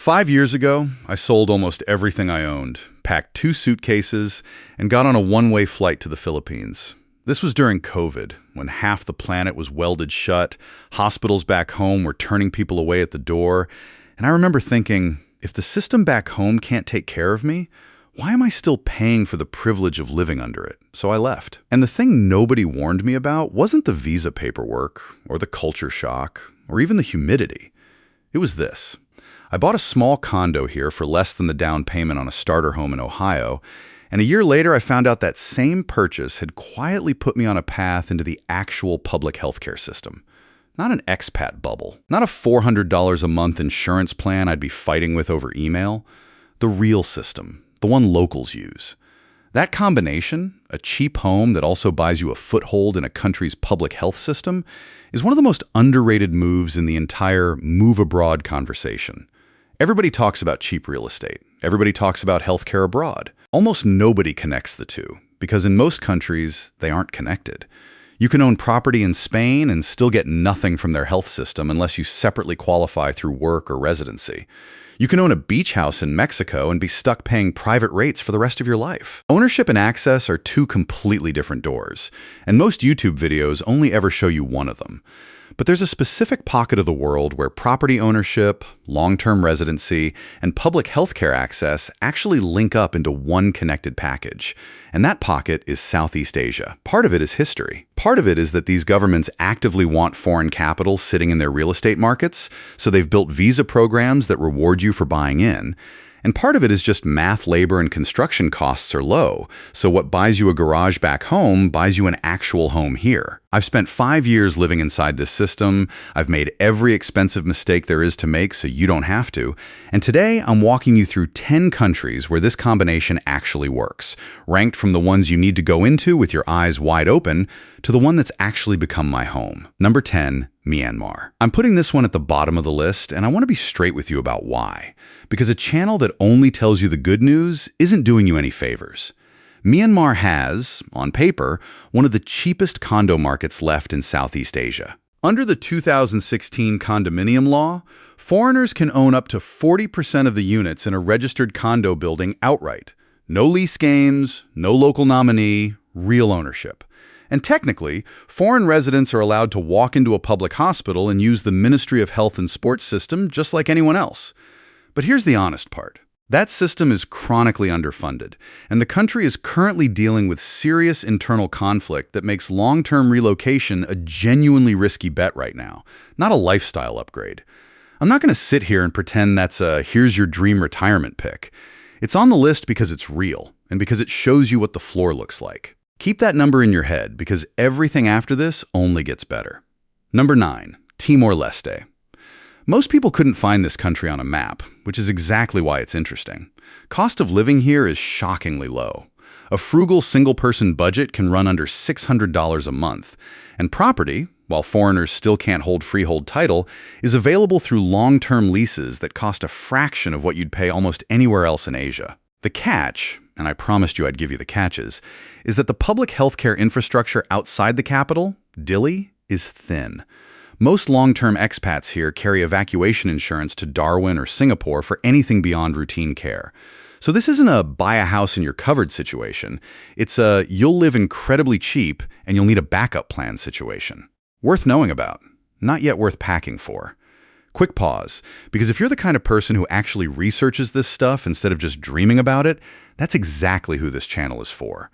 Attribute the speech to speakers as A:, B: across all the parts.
A: 5 years ago, I sold almost everything I owned, packed 2 suitcases, and got on a one-way flight to the Philippines. This was during COVID, when half the planet was welded shut, hospitals back home were turning people away at the door, and I remember thinking, if the system back home can't take care of me, why am I still paying for the privilege of living under it? So I left. And the thing nobody warned me about wasn't the visa paperwork, or the culture shock, or even the humidity. It was this. I bought a small condo here for less than the down payment on a starter home in Ohio, and a year later I found out that same purchase had quietly put me on a path into the actual public healthcare system. Not an expat bubble, not a $400 a month insurance plan I'd be fighting with over email. The real system, the one locals use. That combination, a cheap home that also buys you a foothold in a country's public health system, is one of the most underrated moves in the entire move abroad conversation. Everybody talks about cheap real estate. Everybody talks about healthcare abroad. Almost nobody connects the two, because in most countries, they aren't connected. You can own property in Spain and still get nothing from their health system unless you separately qualify through work or residency. You can own a beach house in Mexico and be stuck paying private rates for the rest of your life. Ownership and access are two completely different doors, and most YouTube videos only ever show you one of them. But there's a specific pocket of the world where property ownership, long-term residency, and public healthcare access actually link up into one connected package. And that pocket is Southeast Asia. Part of it is history. Part of it is that these governments actively want foreign capital sitting in their real estate markets, so they've built visa programs that reward you for buying in. And part of it is just math, labor, and construction costs are low, so what buys you a garage back home buys you an actual home here. I've spent 5 years living inside this system, I've made every expensive mistake there is to make so you don't have to, and today I'm walking you through 10 countries where this combination actually works, ranked from the ones you need to go into with your eyes wide open to the one that's actually become my home. Number 10. Myanmar. I'm putting this one at the bottom of the list, and I want to be straight with you about why. Because a channel that only tells you the good news isn't doing you any favors. Myanmar has, on paper, one of the cheapest condo markets left in Southeast Asia. Under the 2016 condominium law, foreigners can own up to 40% of the units in a registered condo building outright. No lease games, no local nominee, real ownership. And technically, foreign residents are allowed to walk into a public hospital and use the Ministry of Health and Sports system just like anyone else. But here's the honest part. That system is chronically underfunded, and the country is currently dealing with serious internal conflict that makes long-term relocation a genuinely risky bet right now, not a lifestyle upgrade. I'm not going to sit here and pretend that's a here's your dream retirement pick. It's on the list because it's real, and because it shows you what the floor looks like. Keep that number in your head, because everything after this only gets better. Number 9. Timor-Leste. Most people couldn't find this country on a map, which is exactly why it's interesting. Cost of living here is shockingly low. A frugal single-person budget can run under $600 a month, and property, while foreigners still can't hold freehold title, is available through long-term leases that cost a fraction of what you'd pay almost anywhere else in Asia. The catch, and I promised you I'd give you the catches, is that the public healthcare infrastructure outside the capital, Dili, is thin. Most long-term expats here carry evacuation insurance to Darwin or Singapore for anything beyond routine care. So this isn't a buy a house and you're covered situation. It's a you'll live incredibly cheap and you'll need a backup plan situation. Worth knowing about, not yet worth packing for. Quick pause, because if you're the kind of person who actually researches this stuff instead of just dreaming about it, that's exactly who this channel is for.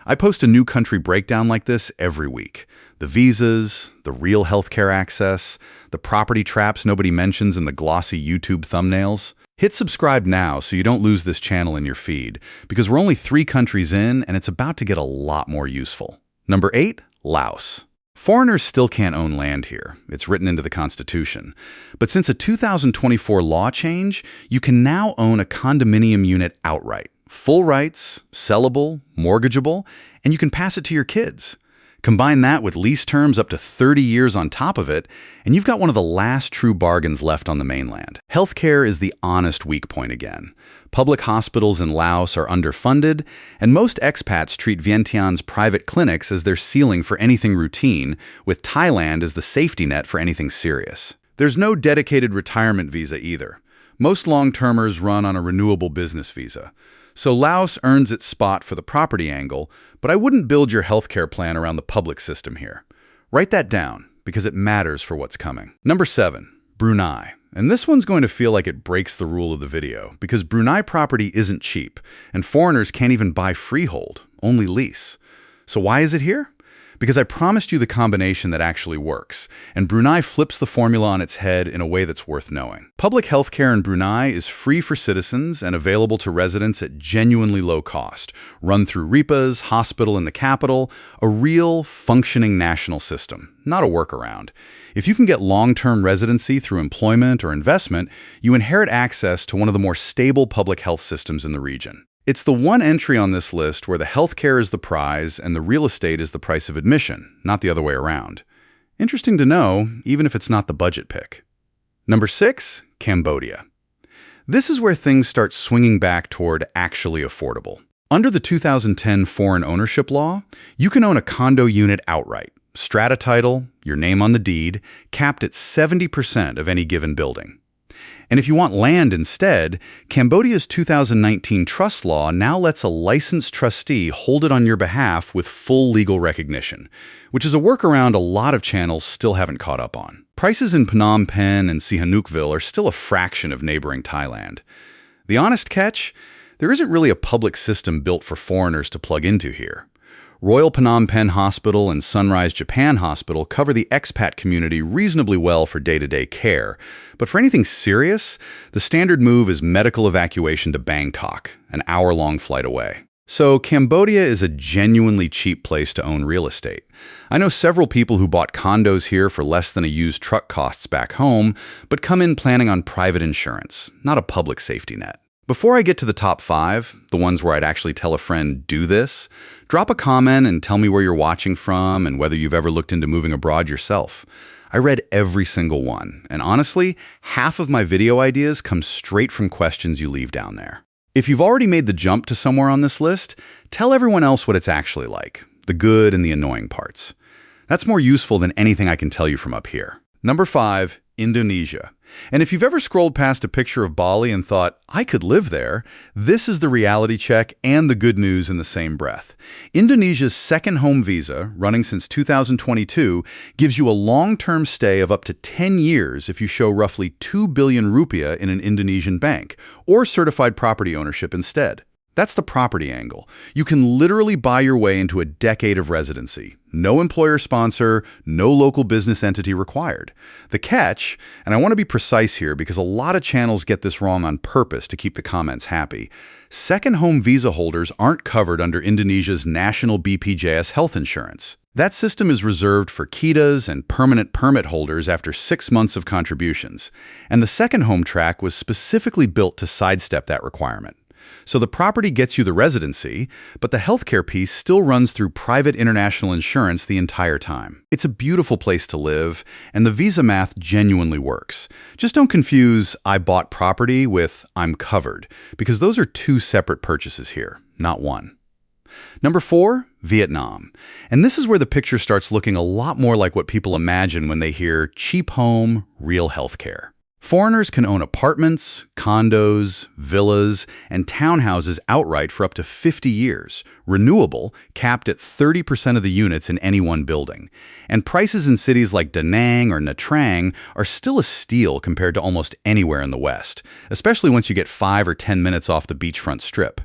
A: I post a new country breakdown like this every week. The visas, the real healthcare access, the property traps nobody mentions in the glossy YouTube thumbnails. Hit subscribe now so you don't lose this channel in your feed, because we're only 3 countries in and it's about to get a lot more useful. Number 8. Laos. Foreigners still can't own land here. It's written into the Constitution. But since a 2024 law change, you can now own a condominium unit outright. Full rights, sellable, mortgageable, and you can pass it to your kids. Combine that with lease terms up to 30 years on top of it, and you've got one of the last true bargains left on the mainland. Healthcare is the honest weak point again. Public hospitals in Laos are underfunded, and most expats treat Vientiane's private clinics as their ceiling for anything routine, with Thailand as the safety net for anything serious. There's no dedicated retirement visa either. Most long-termers run on a renewable business visa. So Laos earns its spot for the property angle, but I wouldn't build your healthcare plan around the public system here. Write that down, because it matters for what's coming. Number 7, Brunei. And this one's going to feel like it breaks the rule of the video, because Brunei property isn't cheap, and foreigners can't even buy freehold, only lease. So why is it here? Because I promised you the combination that actually works, and Brunei flips the formula on its head in a way that's worth knowing. Public healthcare in Brunei is free for citizens and available to residents at genuinely low cost, run through RIPA's, hospital in the capital, a real, functioning national system, not a workaround. If you can get long-term residency through employment or investment, you inherit access to one of the more stable public health systems in the region. It's the one entry on this list where the healthcare is the prize and the real estate is the price of admission, not the other way around. Interesting to know, even if it's not the budget pick. Number 6, Cambodia. This is where things start swinging back toward actually affordable. Under the 2010 foreign ownership law, you can own a condo unit outright, strata title, your name on the deed, capped at 70% of any given building. And if you want land instead, Cambodia's 2019 trust law now lets a licensed trustee hold it on your behalf with full legal recognition, which is a workaround a lot of channels still haven't caught up on. Prices in Phnom Penh and Sihanoukville are still a fraction of neighboring Thailand. The honest catch? There isn't really a public system built for foreigners to plug into here. Royal Phnom Penh Hospital and Sunrise Japan Hospital cover the expat community reasonably well for day-to-day care, but for anything serious, the standard move is medical evacuation to Bangkok, an hour-long flight away. So Cambodia is a genuinely cheap place to own real estate. I know several people who bought condos here for less than a used truck costs back home, but come in planning on private insurance, not a public safety net. Before I get to the top 5, the ones where I'd actually tell a friend, do this, drop a comment and tell me where you're watching from and whether you've ever looked into moving abroad yourself. I read every single one, and honestly, half of my video ideas come straight from questions you leave down there. If you've already made the jump to somewhere on this list, tell everyone else what it's actually like, the good and the annoying parts. That's more useful than anything I can tell you from up here. Number 5, Indonesia. And if you've ever scrolled past a picture of Bali and thought, I could live there, this is the reality check and the good news in the same breath. Indonesia's second home visa, running since 2022, gives you a long-term stay of up to 10 years if you show roughly 2 billion rupiah in an Indonesian bank, or certified property ownership instead. That's the property angle. You can literally buy your way into a decade of residency. No employer sponsor, no local business entity required. The catch, and I want to be precise here because a lot of channels get this wrong on purpose to keep the comments happy, second home visa holders aren't covered under Indonesia's national BPJS health insurance. That system is reserved for KITAs and permanent permit holders after 6 months of contributions. And the second home track was specifically built to sidestep that requirement. So the property gets you the residency, but the healthcare piece still runs through private international insurance the entire time. It's a beautiful place to live, and the visa math genuinely works. Just don't confuse I bought property with I'm covered, because those are 2 separate purchases here, not one. Number 4, Vietnam. And this is where the picture starts looking a lot more like what people imagine when they hear cheap home, real healthcare. Foreigners can own apartments, condos, villas, and townhouses outright for up to 50 years, renewable, capped at 30% of the units in any one building. And prices in cities like Da Nang or Nha Trang are still a steal compared to almost anywhere in the West, especially once you get 5 or 10 minutes off the beachfront strip.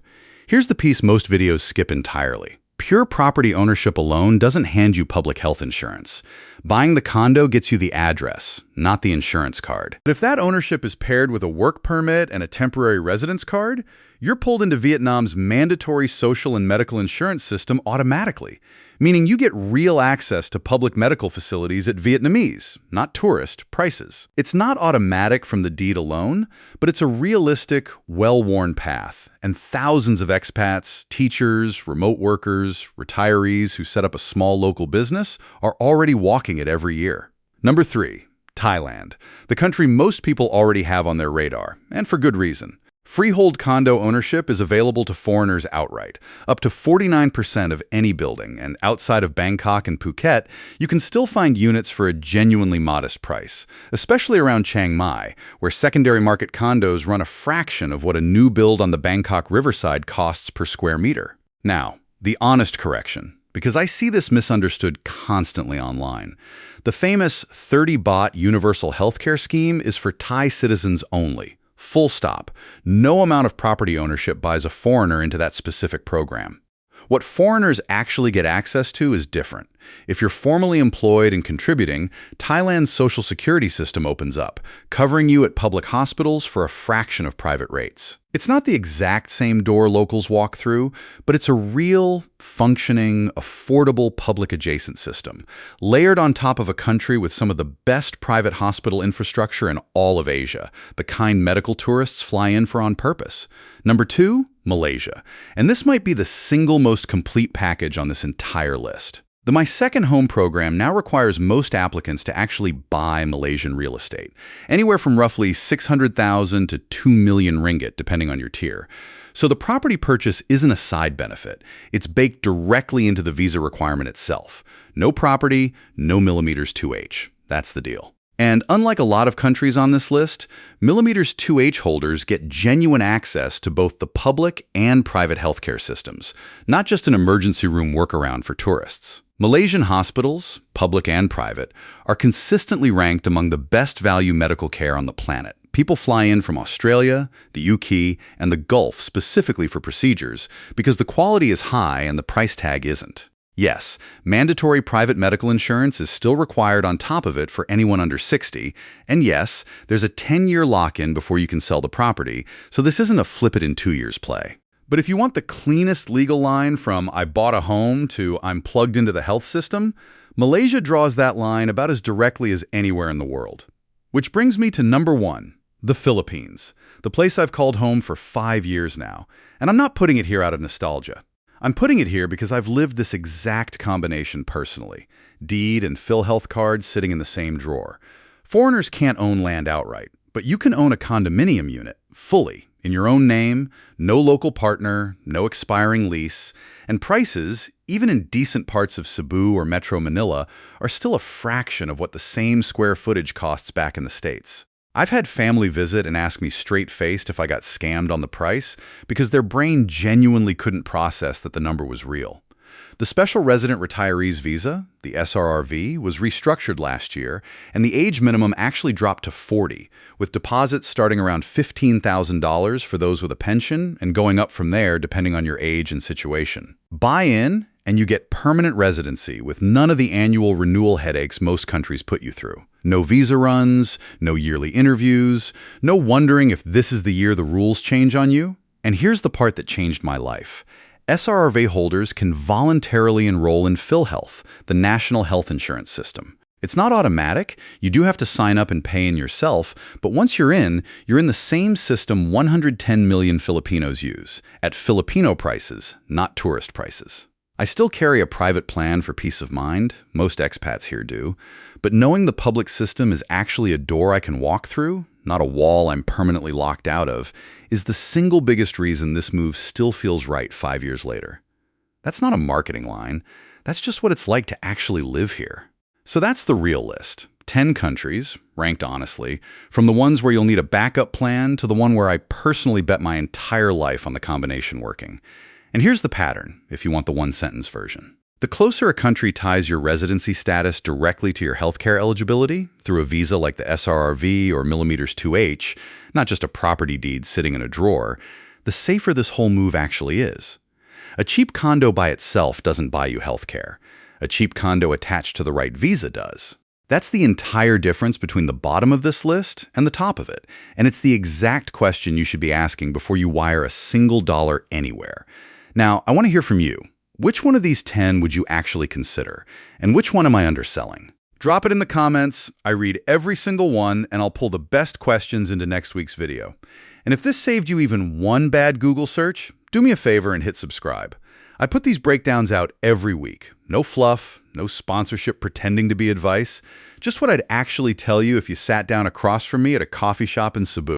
A: Here's the piece most videos skip entirely. Pure property ownership alone doesn't hand you public health insurance. Buying the condo gets you the address, not the insurance card. But if that ownership is paired with a work permit and a temporary residence card, you're pulled into Vietnam's mandatory social and medical insurance system automatically, meaning you get real access to public medical facilities at Vietnamese, not tourist, prices. It's not automatic from the deed alone, but it's a realistic, well-worn path, and thousands of expats, teachers, remote workers, retirees who set up a small local business are already walking it every year. Number 3, Thailand, the country most people already have on their radar, and for good reason. Freehold condo ownership is available to foreigners outright, up to 49% of any building, and outside of Bangkok and Phuket, you can still find units for a genuinely modest price, especially around Chiang Mai, where secondary market condos run a fraction of what a new build on the Bangkok riverside costs per square meter. Now, the honest correction, because I see this misunderstood constantly online. The famous 30 baht universal healthcare scheme is for Thai citizens only. Full stop. No amount of property ownership buys a foreigner into that specific program. What foreigners actually get access to is different. If you're formally employed and contributing, Thailand's social security system opens up, covering you at public hospitals for a fraction of private rates. It's not the exact same door locals walk through, but it's a real, functioning, affordable public adjacent system, layered on top of a country with some of the best private hospital infrastructure in all of Asia, the kind medical tourists fly in for on purpose. Number 2, Malaysia. And this might be the single most complete package on this entire list. The My Second Home program now requires most applicants to actually buy Malaysian real estate, anywhere from roughly 600,000 to 2 million ringgit, depending on your tier. So the property purchase isn't a side benefit. It's baked directly into the visa requirement itself. No property, no millimeters 2H. That's the deal. And unlike a lot of countries on this list, millimeters 2H holders get genuine access to both the public and private healthcare systems, not just an emergency room workaround for tourists. Malaysian hospitals, public and private, are consistently ranked among the best value medical care on the planet. People fly in from Australia, the UK, and the Gulf specifically for procedures because the quality is high and the price tag isn't. Yes, mandatory private medical insurance is still required on top of it for anyone under 60, and yes, there's a 10-year lock-in before you can sell the property, so this isn't a flip it in 2 years play. But if you want the cleanest legal line from I bought a home to I'm plugged into the health system, Malaysia draws that line about as directly as anywhere in the world. Which brings me to number 1, the Philippines, the place I've called home for 5 years now, and I'm not putting it here out of nostalgia. I'm putting it here because I've lived this exact combination personally. Deed and PhilHealth cards sitting in the same drawer. Foreigners can't own land outright, but you can own a condominium unit, fully, in your own name, no local partner, no expiring lease, and prices, even in decent parts of Cebu or Metro Manila, are still a fraction of what the same square footage costs back in the States. I've had family visit and ask me straight-faced if I got scammed on the price because their brain genuinely couldn't process that the number was real. The Special Resident Retirees Visa, the SRRV, was restructured last year, and the age minimum actually dropped to 40, with deposits starting around $15,000 for those with a pension and going up from there depending on your age and situation. Buy in, and you get permanent residency with none of the annual renewal headaches most countries put you through. No visa runs, no yearly interviews, no wondering if this is the year the rules change on you. And here's the part that changed my life. SRRV holders can voluntarily enroll in PhilHealth, the national health insurance system. It's not automatic, you do have to sign up and pay in yourself, but once you're in the same system 110 million Filipinos use, at Filipino prices, not tourist prices. I still carry a private plan for peace of mind, most expats here do, but knowing the public system is actually a door I can walk through, not a wall I'm permanently locked out of, is the single biggest reason this move still feels right 5 years later. That's not a marketing line, that's just what it's like to actually live here. So that's the real list. 10 countries, ranked honestly, from the ones where you'll need a backup plan to the one where I personally bet my entire life on the combination working. And here's the pattern, if you want the one-sentence version. The closer a country ties your residency status directly to your healthcare eligibility, through a visa like the SRRV or millimeters 2H, not just a property deed sitting in a drawer, the safer this whole move actually is. A cheap condo by itself doesn't buy you healthcare. A cheap condo attached to the right visa does. That's the entire difference between the bottom of this list and the top of it, and it's the exact question you should be asking before you wire a single dollar anywhere. Now, I want to hear from you. Which one of these 10 would you actually consider? And which one am I underselling? Drop it in the comments. I read every single one, and I'll pull the best questions into next week's video. And if this saved you even one bad Google search, do me a favor and hit subscribe. I put these breakdowns out every week. No fluff, no sponsorship pretending to be advice. Just what I'd actually tell you if you sat down across from me at a coffee shop in Cebu.